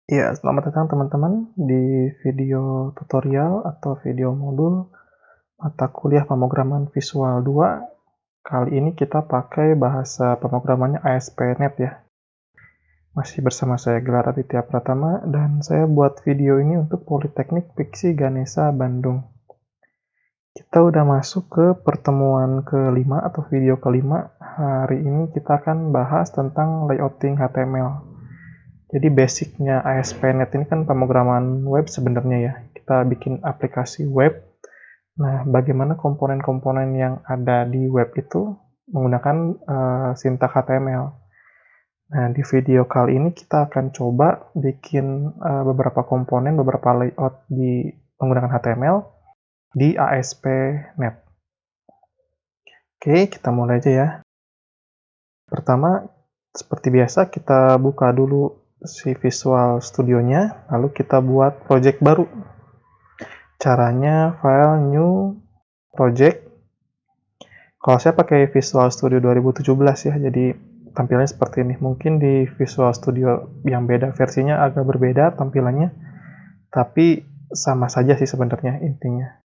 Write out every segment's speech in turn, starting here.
Ya, selamat datang teman-teman di video tutorial atau video modul mata kuliah pemrograman Visual 2. Kali ini kita pakai bahasa pemrogramannya ASP.NET ya. Masih bersama saya Gelar Aditya Pratama dan saya buat video ini untuk Politeknik Piksi Ganesha Bandung. Kita udah masuk ke pertemuan kelima atau video kelima. Hari ini kita akan bahas tentang layouting HTML. Jadi basicnya ASP.NET ini kan pemrograman web sebenarnya ya. Kita bikin aplikasi web. Nah, bagaimana komponen-komponen yang ada di web itu menggunakan sintak HTML. Nah, di video kali ini kita akan coba bikin beberapa komponen, beberapa layout di menggunakan HTML di ASP.NET. Oke, kita mulai aja ya. Pertama, seperti biasa kita buka dulu si Visual Studio-nya, lalu kita buat project baru. Caranya file new project. Kalau saya pakai Visual Studio 2017 ya, jadi tampilannya seperti ini. Mungkin di Visual Studio yang beda versinya agak berbeda tampilannya, tapi sama saja sih sebenarnya intinya.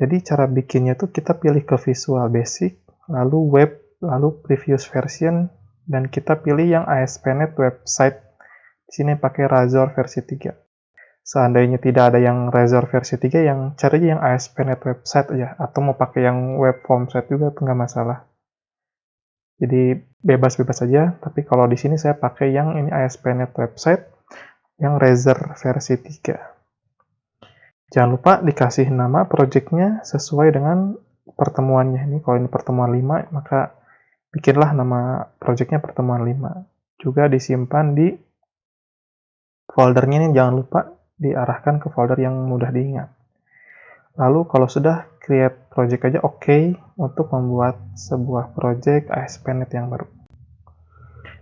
Jadi cara bikinnya tuh kita pilih ke Visual Basic, lalu Web, lalu Previous Version, dan kita pilih yang ASP.NET Website. Di sini pakai Razor versi 3. Seandainya tidak ada yang Razor versi 3, yang cari yang ASP.NET Website aja, atau mau pakai yang Web Form Set juga nggak masalah. Jadi bebas-bebas saja, tapi kalau di sini saya pakai yang ini ASP.NET Website, yang Razor versi 3. Jangan lupa dikasih nama projectnya sesuai dengan pertemuannya. Ini kalau ini pertemuan 5, maka bikinlah nama projectnya pertemuan 5. Juga disimpan di foldernya ini, jangan lupa diarahkan ke folder yang mudah diingat. Lalu kalau sudah create project aja oke untuk membuat sebuah project ASP.NET yang baru.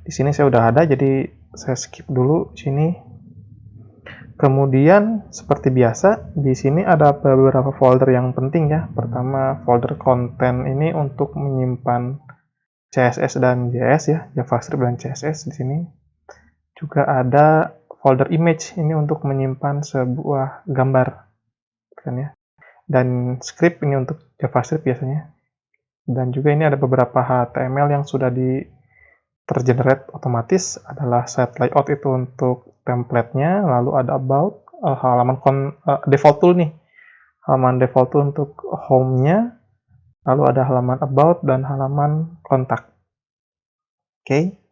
Di sini saya udah ada, jadi saya skip dulu sini. Kemudian seperti biasa di sini ada beberapa folder yang penting ya. Pertama folder konten ini untuk menyimpan CSS dan JS ya, JavaScript dan CSS di sini. Juga ada folder image ini untuk menyimpan sebuah gambar kan ya. Dan script ini untuk JavaScript biasanya. Dan juga ini ada beberapa HTML yang sudah tergenerate otomatis, adalah set layout itu untuk template-nya, lalu ada about, halaman default tool nih. Halaman default tool untuk home-nya, lalu ada halaman about dan halaman kontak. Oke.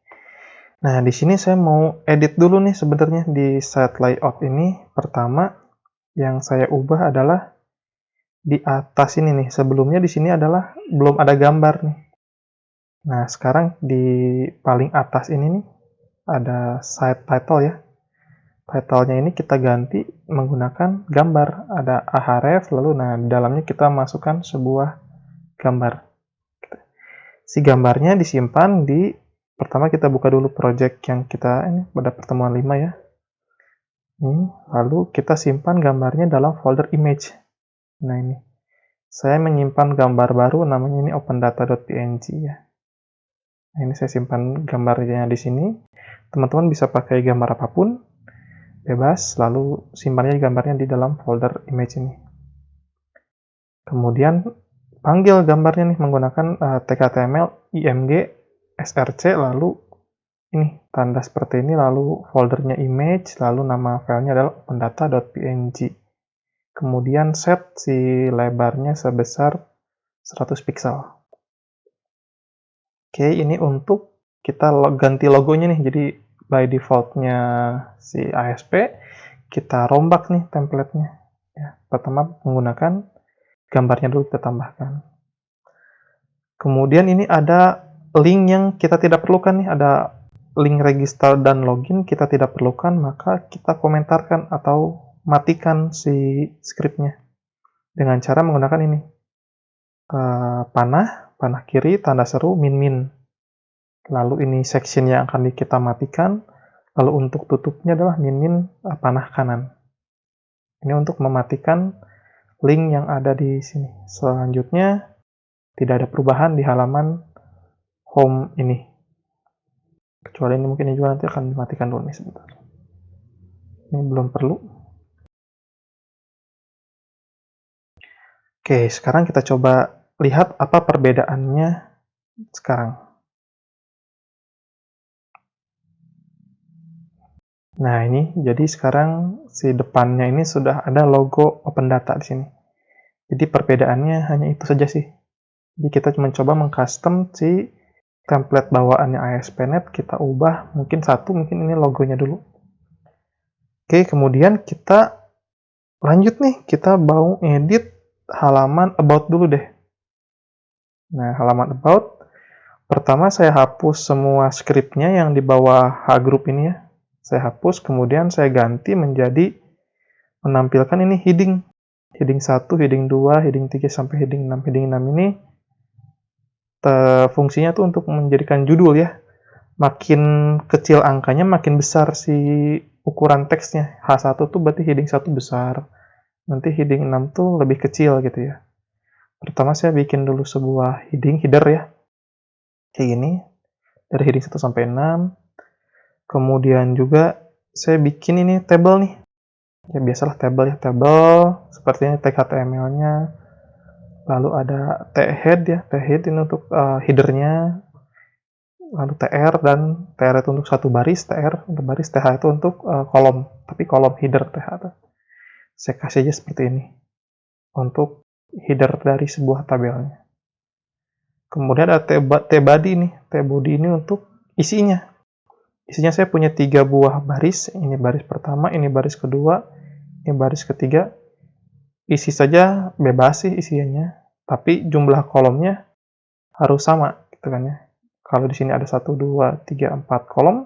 Nah, di sini saya mau edit dulu nih sebenarnya di set layout ini. Pertama yang saya ubah adalah di atas ini nih. Sebelumnya di sini adalah belum ada gambar nih. Nah, sekarang di paling atas ini nih ada site title ya. Title-nya ini kita ganti menggunakan gambar. Ada ahref, lalu nah di dalamnya kita masukkan sebuah gambar. Si gambarnya disimpan di, pertama kita buka dulu project yang kita ini pada pertemuan 5 ya. Ini, lalu kita simpan gambarnya dalam folder image. Nah ini, saya menyimpan gambar baru namanya ini opendata.png ya. Nah, ini saya simpan gambarnya di sini. Teman-teman bisa pakai gambar apapun, bebas, lalu simpannya gambarnya di dalam folder image ini. Kemudian panggil gambarnya nih menggunakan tktml img src, lalu ini tanda seperti ini, lalu foldernya image, lalu nama filenya adalah opendata.png. Kemudian set si lebarnya sebesar 100 pixel. Oke, ini untuk kita ganti logonya nih. Jadi by defaultnya si ASP, kita rombak nih template-nya. Ya, pertama menggunakan gambarnya dulu kita tambahkan. Kemudian ini ada link yang kita tidak perlukan nih, ada link register dan login kita tidak perlukan, maka kita komentarkan atau matikan si scriptnya dengan cara menggunakan ini. Panah kiri, tanda seru, min. Lalu ini section yang akan kita matikan. Lalu untuk tutupnya adalah min panah kanan. Ini untuk mematikan link yang ada di sini. Selanjutnya tidak ada perubahan di halaman home ini. Kecuali ini mungkin juga nanti akan dimatikan dulu nih sebentar. ini belum perlu. Oke, sekarang kita coba lihat apa perbedaannya sekarang. Nah, ini jadi sekarang si depannya ini sudah ada logo Open Data di sini. Jadi perbedaannya hanya itu saja sih. Jadi kita mencoba mengcustom si template bawaannya ASP.NET, kita ubah mungkin satu, mungkin ini logonya dulu. Oke, kemudian kita lanjut nih, kita mau edit halaman about dulu deh. Nah, halaman about, pertama saya hapus semua scriptnya yang di bawah H group ini ya. Saya hapus, kemudian saya ganti menjadi menampilkan ini heading. Heading 1, heading 2, heading 3, sampai heading 6. Heading 6 ini fungsinya tuh untuk menjadikan judul ya. Makin kecil angkanya, makin besar si ukuran teksnya. H1 tuh berarti heading 1 besar. Nanti heading 6 tuh lebih kecil gitu ya. Pertama saya bikin dulu sebuah header ya. Kayak gini. Dari heading 1 sampai 6. Kemudian juga saya bikin ini table nih. Ya biasalah table ya, table. Seperti ini tag HTML-nya. Lalu ada t-head ya, t-head ini untuk header-nya. Lalu tr, dan tr itu untuk satu baris, tr untuk baris, th itu untuk kolom. Tapi kolom header th itu. Saya kasih aja seperti ini. Untuk header dari sebuah tabelnya. Kemudian ada t-body nih. T-body ini untuk isinya. Isinya saya punya 3 buah baris. Ini baris pertama, ini baris kedua, ini baris ketiga. Isi saja bebas sih isinya, tapi jumlah kolomnya harus sama gitu kan ya. Kalau di sini ada 1, 2, 3, 4 kolom,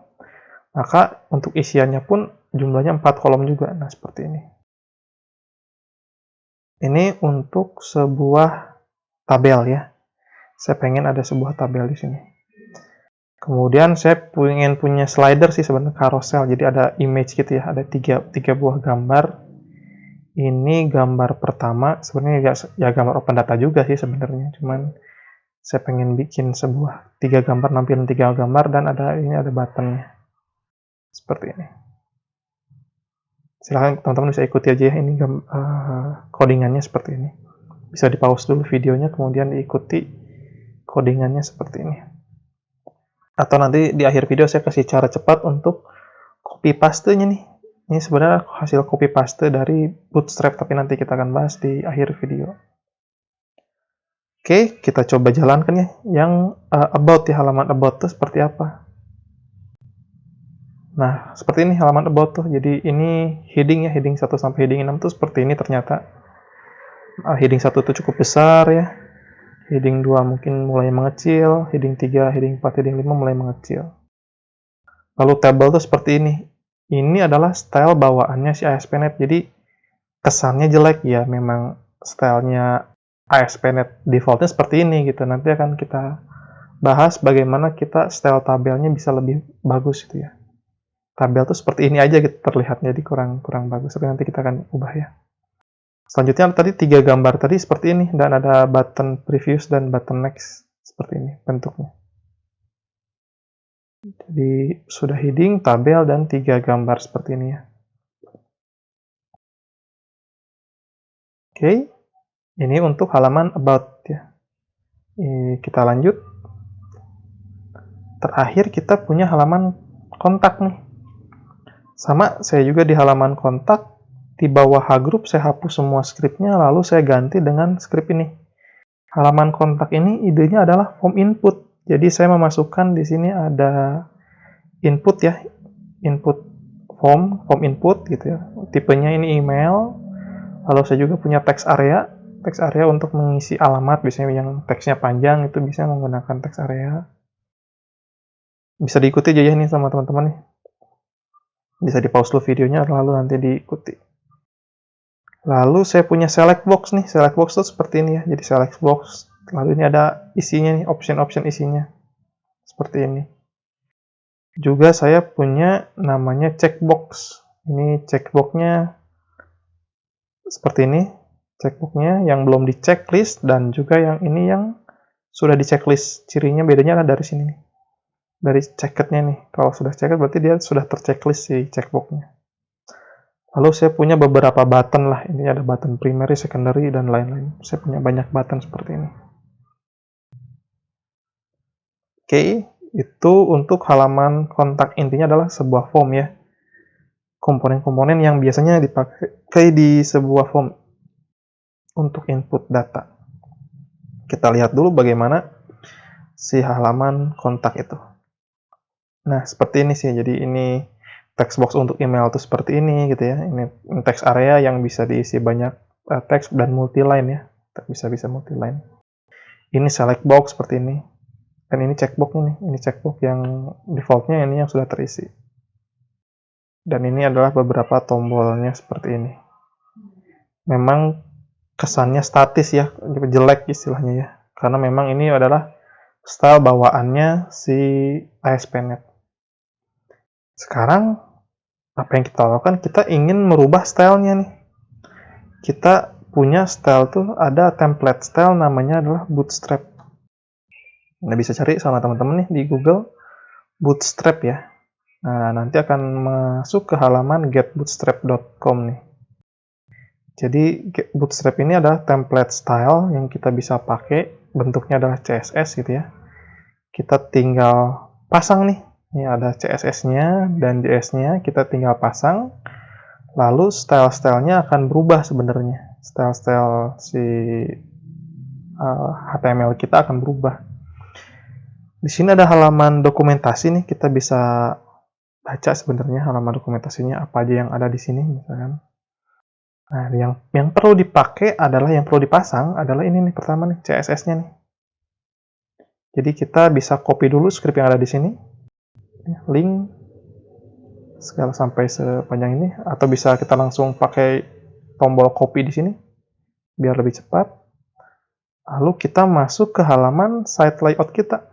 maka untuk isiannya pun jumlahnya 4 kolom juga. Nah, seperti ini. Ini untuk sebuah tabel ya. Saya pengen ada sebuah tabel di sini. Kemudian saya pengen punya slider sih sebenarnya, carousel. Jadi ada image gitu ya, ada 3 buah gambar. Ini gambar pertama, sebenarnya ya gambar open data juga sih sebenarnya. Cuman saya pengen bikin sebuah 3 gambar, nampilin 3 gambar, dan ini ada buttonnya. Seperti ini. Silahkan teman-teman bisa ikuti aja ya, ini codingannya seperti ini. Bisa di pause dulu videonya, kemudian diikuti codingannya seperti ini. Atau nanti di akhir video saya kasih cara cepat untuk copy paste-nya nih. Ini sebenarnya hasil copy paste dari Bootstrap, tapi nanti kita akan bahas di akhir video. Oke, kita coba jalankan ya. Yang about ya, halaman about itu seperti apa. Nah, seperti ini halaman about tuh. Jadi ini heading ya, heading 1 sampai heading 6 tuh seperti ini ternyata. Heading 1 tuh cukup besar ya. Heading 2 mungkin mulai mengecil, heading 3, heading 4, heading 5 mulai mengecil. Lalu table tuh seperti ini. Ini adalah style bawaannya si ASP.NET. Jadi kesannya jelek ya, memang stylenya ASP.NET defaultnya seperti ini gitu. Nanti akan kita bahas bagaimana kita style tabelnya bisa lebih bagus gitu ya. Tabel tuh seperti ini aja gitu terlihatnya, jadi kurang bagus. Tapi nanti kita akan ubah ya. Selanjutnya tadi 3 gambar tadi seperti ini, dan ada button previous dan button next seperti ini bentuknya. Jadi sudah heading, tabel, dan 3 gambar seperti ini ya. Oke, ini untuk halaman about ya. Kita lanjut. Terakhir kita punya halaman kontak nih. Sama, saya juga di halaman kontak, di bawah H group saya hapus semua scriptnya, lalu saya ganti dengan script ini. Halaman kontak ini idenya adalah form input. Jadi saya memasukkan di sini ada input ya, input form input gitu ya. Tipenya ini email. Lalu saya juga punya text area untuk mengisi alamat, biasanya yang teksnya panjang itu bisa menggunakan text area. Bisa diikuti aja ya nih sama teman-teman nih. Bisa di pause dulu videonya, lalu nanti diikuti. Lalu saya punya select box nih. Select box itu seperti ini ya. Jadi select box. Lalu ini ada isinya nih, option-option isinya. Seperti ini. Juga saya punya namanya checkbox. Ini checkbox-nya seperti ini. Checkbox-nya yang belum di checklist, dan juga yang ini yang sudah di checklist. Cirinya bedanya ada dari sini nih. Dari checked-nya nih. Kalau sudah checked berarti dia sudah terchecklist si checkbox-nya. Lalu saya punya beberapa button lah. Ini ada button primary, secondary, dan lain-lain. Saya punya banyak button seperti ini. Oke, itu untuk halaman kontak. Intinya adalah sebuah form ya. Komponen-komponen yang biasanya dipakai di sebuah form untuk input data. Kita lihat dulu bagaimana si halaman kontak itu. Nah, seperti ini sih. Jadi ini text box untuk email itu seperti ini gitu ya. Ini text area yang bisa diisi banyak teks dan multi-line ya. Bisa multi-line. Ini select box seperti ini. Dan ini checkbox nih. Ini checkbox yang defaultnya ini yang sudah terisi. Dan ini adalah beberapa tombolnya seperti ini. Memang kesannya statis ya, jelek istilahnya ya. Karena memang ini adalah style bawaannya si ASP.NET. Sekarang apa yang kita lakukan? Kita ingin merubah stylenya nih. Kita punya style tuh ada template style namanya adalah Bootstrap. Nah, bisa cari sama teman-teman nih di Google Bootstrap ya. Nah, nanti akan masuk ke halaman getbootstrap.com nih. Jadi Bootstrap ini adalah template style yang kita bisa pakai. Bentuknya adalah CSS gitu ya. Kita tinggal pasang nih. Ini ada CSS-nya dan JS-nya. Kita tinggal pasang. Lalu style-stylenya akan berubah sebenarnya. Style-style si HTML kita akan berubah. Di sini ada halaman dokumentasi nih. Kita bisa baca sebenarnya halaman dokumentasinya apa aja yang ada di sini misalkan. Nah, yang perlu dipakai adalah yang perlu dipasang adalah ini nih pertama nih CSS-nya nih. Jadi kita bisa copy dulu script yang ada di sini, link segala sampai sepanjang ini, atau bisa kita langsung pakai tombol copy di sini biar lebih cepat. Lalu kita masuk ke halaman site layout kita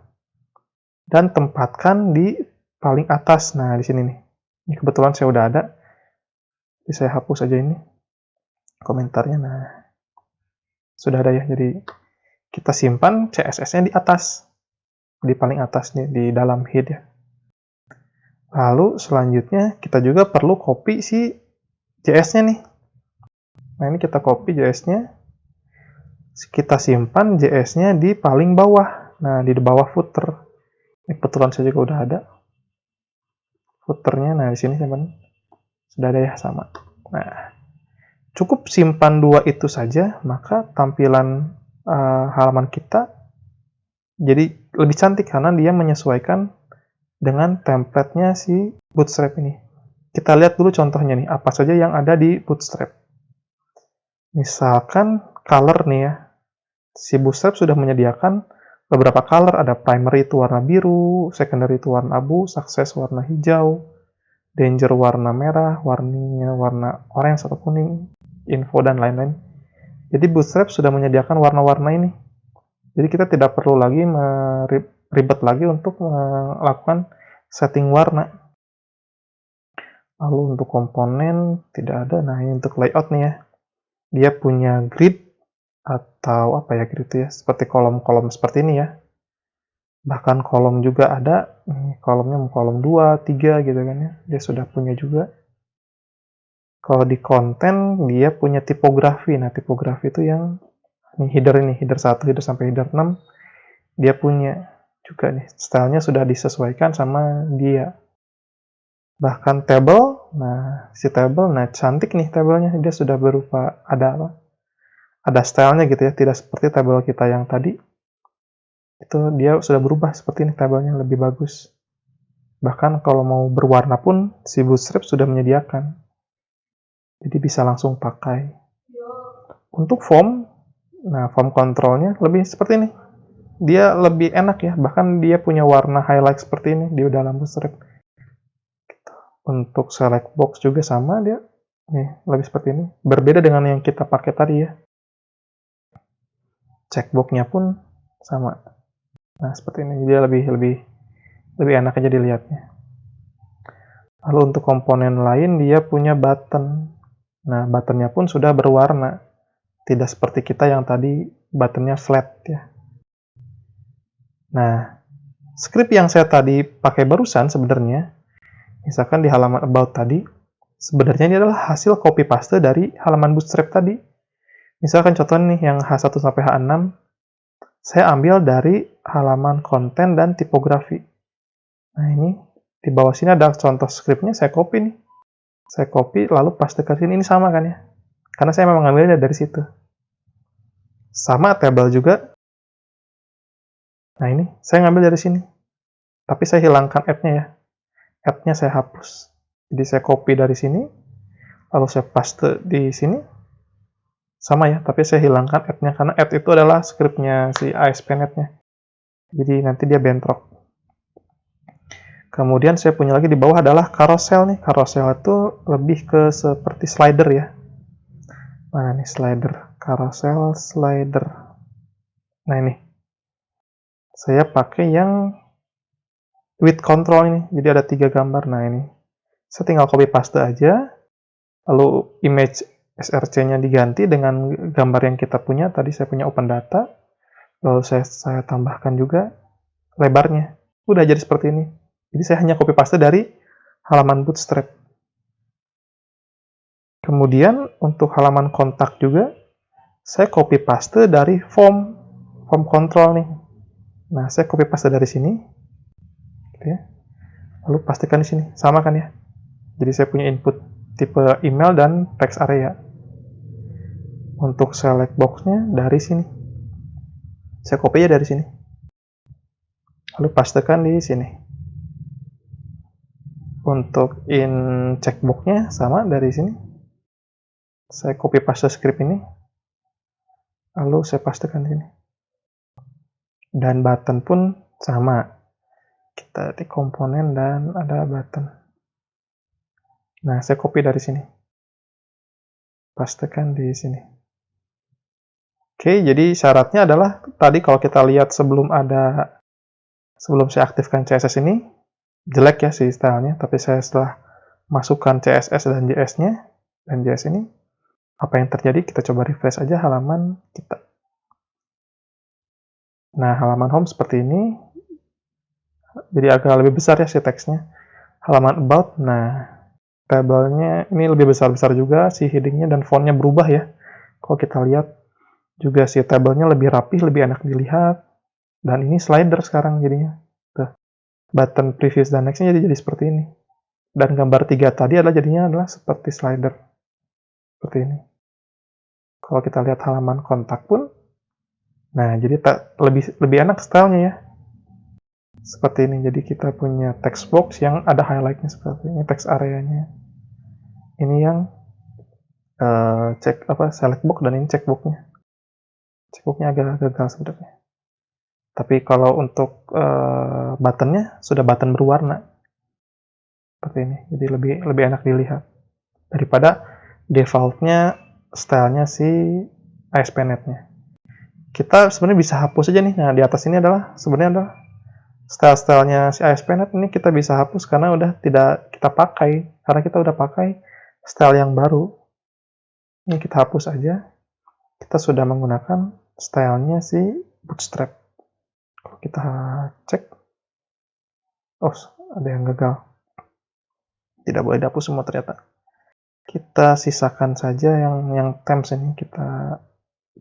dan tempatkan di paling atas. Nah, di sini nih. Ini kebetulan saya udah ada. Jadi saya hapus aja ini komentarnya. Nah, sudah ada ya. Jadi kita simpan CSS-nya di atas. Di paling atas nih, di dalam head ya. Lalu selanjutnya kita juga perlu copy si JS-nya nih. Nah, ini kita copy JS-nya. Kita simpan JS-nya di paling bawah. Nah, di bawah footer. Ini kebetulan saya juga udah ada footernya. Nah, di sini teman sudah ada ya sama. Nah, cukup simpan dua itu saja, maka tampilan halaman kita jadi lebih cantik karena dia menyesuaikan dengan template-nya si Bootstrap ini. Kita lihat dulu contohnya nih, apa saja yang ada di Bootstrap. Misalkan color nih ya. Si Bootstrap sudah menyediakan beberapa color, ada primary itu warna biru, secondary itu warna abu, success warna hijau, danger warna merah, warningnya warna orange atau kuning, info dan lain-lain. Jadi Bootstrap sudah menyediakan warna-warna ini. Jadi kita tidak perlu lagi ribet lagi untuk melakukan setting warna. Lalu untuk komponen tidak ada. Nah, ini untuk layout nih ya. Dia punya grid atau apa ya grid itu ya, seperti kolom-kolom seperti ini ya. Bahkan kolom juga ada. Nih, kolomnya mau kolom 2, 3 gitu kan ya. Dia sudah punya juga. Kalau di konten dia punya tipografi. Nah, tipografi itu yang ini header 1, header sampai header 6. Dia punya juga nih, stylenya sudah disesuaikan sama dia. Bahkan table, nah si table, nah cantik nih tabelnya, dia sudah berupa ada apa? Ada stylenya gitu ya, tidak seperti tabel kita yang tadi. Itu dia sudah berubah seperti ini tabelnya, lebih bagus. Bahkan kalau mau berwarna pun si Bootstrap sudah menyediakan. Jadi bisa langsung pakai. Untuk form, nah form controlnya lebih seperti ini. Dia lebih enak ya, bahkan dia punya warna highlight seperti ini di dalam Bootstrap. Untuk select box juga sama dia. Nih, lebih seperti ini. Berbeda dengan yang kita pakai tadi ya. Checkbox-nya pun sama. Nah, seperti ini. Dia lebih enak aja dilihatnya. Lalu untuk komponen lain dia punya button. Nah, buttonnya pun sudah berwarna. Tidak seperti kita yang tadi buttonnya flat ya. Nah, script yang saya tadi pakai barusan sebenarnya, misalkan di halaman about tadi, Sebenarnya ini adalah hasil copy paste dari halaman Bootstrap tadi. Misalkan contoh nih yang H1 sampai H6, saya ambil dari halaman konten dan tipografi. Nah ini, di bawah sini ada contoh scriptnya, saya copy nih. Saya copy, lalu paste ke sini. Ini sama kan ya? Karena saya memang ngambilnya dari situ. Sama table juga. Nah ini, saya ngambil dari sini. Tapi saya hilangkan add-nya ya. Add-nya saya hapus. Jadi saya copy dari sini, lalu saya paste di sini. Sama ya, tapi saya hilangkan add-nya, karena add itu adalah scriptnya si ASP.NET-nya. Jadi nanti dia bentrok. Kemudian saya punya lagi di bawah adalah carousel nih. Carousel itu lebih ke seperti slider ya. Mana nih slider? Carousel, slider. Nah ini. Saya pakai yang with control ini. Jadi ada 3 gambar. Nah ini. Saya tinggal copy paste aja. Lalu image src-nya diganti dengan gambar yang kita punya. Tadi saya punya open data. Lalu saya tambahkan juga lebarnya. Udah jadi seperti ini. Jadi saya hanya copy paste dari halaman Bootstrap. Kemudian untuk halaman kontak juga, saya copy paste dari form control nih. Nah, saya copy paste dari sini. Gitu ya. Lalu pastikan di sini. Sama kan ya? Jadi saya punya input tipe email dan text area. Untuk select box-nya dari sini. Saya copy aja dari sini. Lalu pastekan di sini. Untuk in checkbox-nya sama dari sini. Saya copy paste script ini. Lalu saya pastekan di sini. Dan button pun sama. Kita di komponen dan ada button. Nah, saya copy dari sini. Pastekan di sini. Oke, jadi syaratnya adalah tadi kalau kita lihat sebelum saya aktifkan CSS ini, jelek ya si stylenya, tapi saya setelah masukkan CSS dan JS-nya, dan JS ini, apa yang terjadi? Kita coba refresh aja halaman kita. Nah, halaman home seperti ini, jadi agak lebih besar ya si teksnya. Halaman about, nah, tabelnya ini lebih besar-besar juga, si headingnya dan fontnya berubah ya. Kalau kita lihat, juga si tabelnya lebih rapih, lebih enak dilihat. Dan ini slider sekarang jadinya. Tuh. Button previous dan next-nya jadi seperti ini. Dan gambar 3 tadi jadinya adalah seperti slider. Seperti ini. Kalau kita lihat halaman kontak pun, nah jadi lebih enak stylenya ya. Seperti ini. Jadi kita punya text box yang ada highlight-nya seperti ini, text area-nya. Ini yang select box dan ini checkbox-nya. Checkbox-nya agak gagal sebenarnya. Tapi kalau untuk button-nya sudah button berwarna. Seperti ini. Jadi lebih enak dilihat. Daripada default-nya stylenya si ASP.NET-nya. Kita sebenarnya bisa hapus aja nih. Nah, di atas ini sebenarnya adalah style-stylenya si ASP.NET ini kita bisa hapus karena udah tidak kita pakai. Karena kita udah pakai style yang baru. Ini kita hapus aja. Kita sudah menggunakan stylenya si Bootstrap. Kalau kita cek, oh ada yang gagal. Tidak boleh dihapus semua ternyata. Kita sisakan saja yang temps ini, kita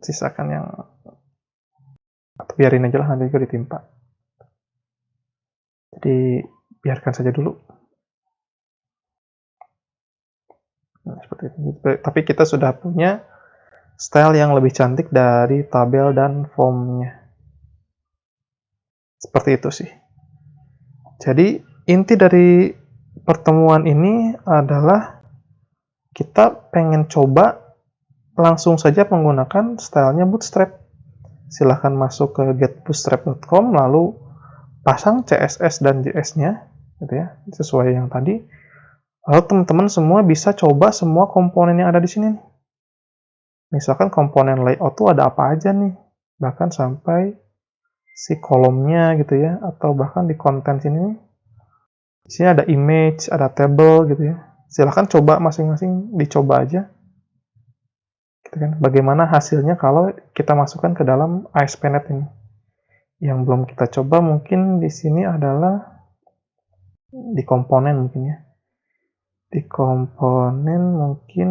sisakan yang, atau biarin aja lah, nanti juga ditimpa. Jadi biarkan saja dulu. Nah, seperti itu. Tapi kita sudah punya style yang lebih cantik dari tabel dan formnya. Seperti itu sih. Jadi inti dari pertemuan ini adalah kita pengen coba langsung saja menggunakan stylenya Bootstrap. Silahkan masuk ke getbootstrap.com, lalu pasang CSS dan JS-nya, gitu ya, sesuai yang tadi. Lalu teman-teman semua bisa coba semua komponen yang ada di sini. Misalkan komponen layout tuh ada apa aja nih, bahkan sampai si kolomnya gitu ya, atau bahkan di konten sini. Di sini ada image, ada table gitu ya. Silahkan coba masing-masing, dicoba aja. Gitu kan. Bagaimana hasilnya kalau kita masukkan ke dalam ASP.NET ini. Yang belum kita coba mungkin di sini adalah di komponen mungkin ya. Di komponen mungkin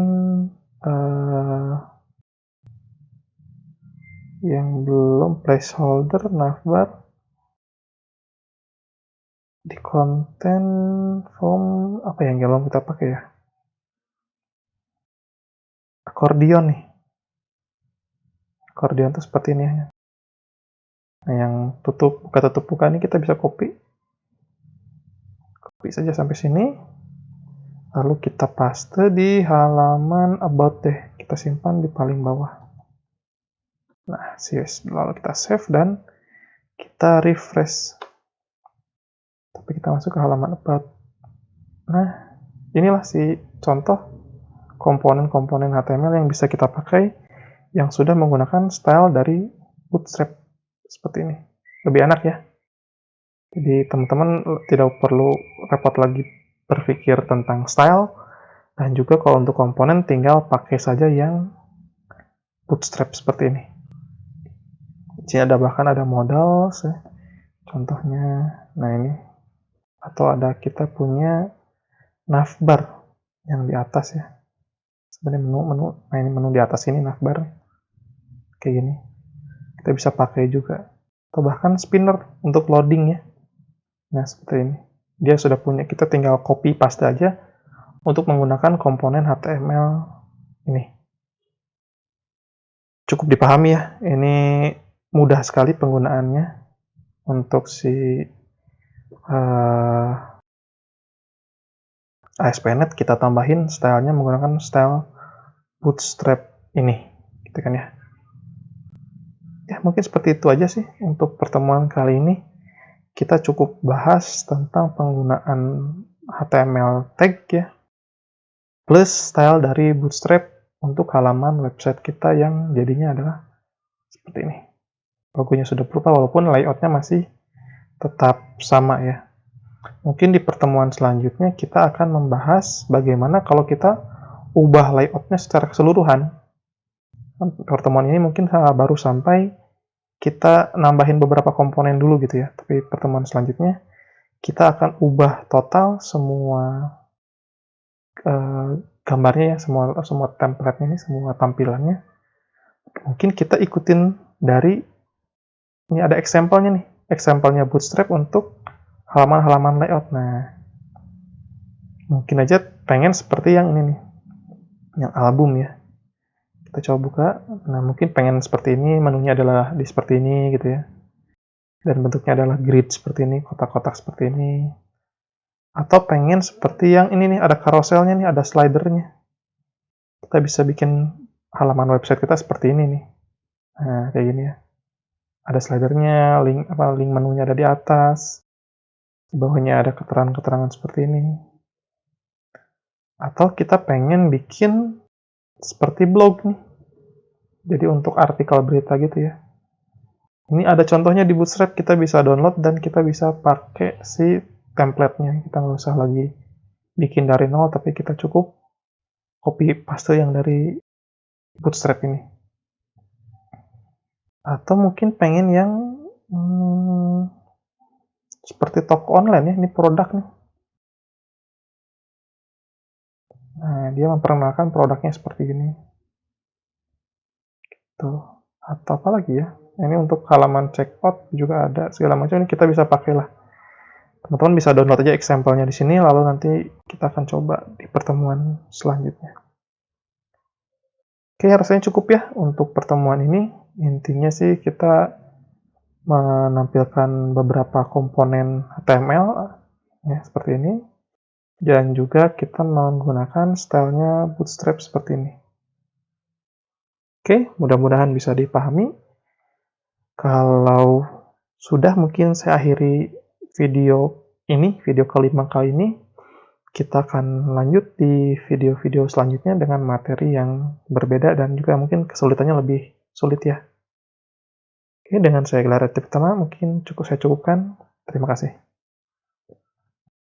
yang belum placeholder navbar. Di konten form apa yang belum kita pakai ya? Akordion nih. Akordion tuh seperti ini ya. Nah, yang tutup buka ini kita bisa copy saja sampai sini, lalu kita paste di halaman about deh, kita simpan di paling bawah. Nah, lalu kita save dan kita refresh, tapi kita masuk ke halaman about. Nah, inilah si contoh komponen-komponen HTML yang bisa kita pakai yang sudah menggunakan style dari Bootstrap seperti ini. Lebih enak ya. Jadi teman-teman tidak perlu repot lagi berpikir tentang style, dan juga kalau untuk komponen tinggal pakai saja yang Bootstrap seperti ini. Di sini ada bahkan ada modal, contohnya, nah ini, atau ada kita punya navbar yang di atas ya. Sebenarnya menu, nah ini menu di atas ini navbar, kayak gini. Kita bisa pakai juga, atau bahkan spinner untuk loading ya. Nah seperti ini, dia sudah punya, kita tinggal copy paste aja untuk menggunakan komponen HTML ini. Cukup dipahami ya, ini mudah sekali penggunaannya untuk si ASP.NET. Kita tambahin stylenya menggunakan style Bootstrap ini, gitu kan ya. Ya mungkin seperti itu aja sih untuk pertemuan kali ini. Kita cukup bahas tentang penggunaan HTML tag ya, plus style dari Bootstrap untuk halaman website kita yang jadinya adalah seperti ini. Logonya sudah berubah walaupun layoutnya masih tetap sama ya. Mungkin di pertemuan selanjutnya kita akan membahas bagaimana kalau kita ubah layoutnya secara keseluruhan. Pertemuan ini mungkin baru sampai kita nambahin beberapa komponen dulu gitu ya. Tapi pertemuan selanjutnya kita akan ubah total semua gambarnya ya, semua template ini, semua tampilannya. Mungkin kita ikutin dari, ini ada example-nya nih, example-nya Bootstrap untuk halaman-halaman layout. Nah, mungkin aja pengen seperti yang ini nih, yang album ya. Kita coba buka, nah mungkin pengen seperti ini, menunya adalah di seperti ini gitu ya. Dan bentuknya adalah grid seperti ini, kotak-kotak seperti ini. Atau pengen seperti yang ini nih, ada carouselnya nih, ada slidernya. Kita bisa bikin halaman website kita seperti ini nih. Nah, kayak gini ya. Ada slidernya, link menunya ada di atas. Di bawahnya ada keterangan-keterangan seperti ini. Atau kita pengen bikin seperti blog nih. Jadi untuk artikel berita gitu ya. Ini ada contohnya di Bootstrap, kita bisa download dan kita bisa pakai si template-nya. Kita nggak usah lagi bikin dari nol, tapi kita cukup copy paste yang dari Bootstrap ini. Atau mungkin pengen yang seperti toko online ya, ini produk nih. Nah, dia memperkenalkan produknya seperti ini. Tuh. Atau apa lagi ya? Ini untuk halaman checkout juga ada segala macam, ini kita bisa pakai lah. Teman-teman bisa download aja example-nya di sini, lalu nanti kita akan coba di pertemuan selanjutnya. Oke, rasanya cukup ya untuk pertemuan ini. Intinya sih kita menampilkan beberapa komponen HTML ya seperti ini, dan juga kita menggunakan stylenya Bootstrap seperti ini. Oke, mudah-mudahan bisa dipahami. Kalau sudah, mungkin saya akhiri video ini, video kelima kali ini. Kita akan lanjut di video-video selanjutnya dengan materi yang berbeda dan juga mungkin kesulitannya lebih sulit ya. Oke, dengan saya gelar tip pertama, mungkin saya cukupkan. Terima kasih.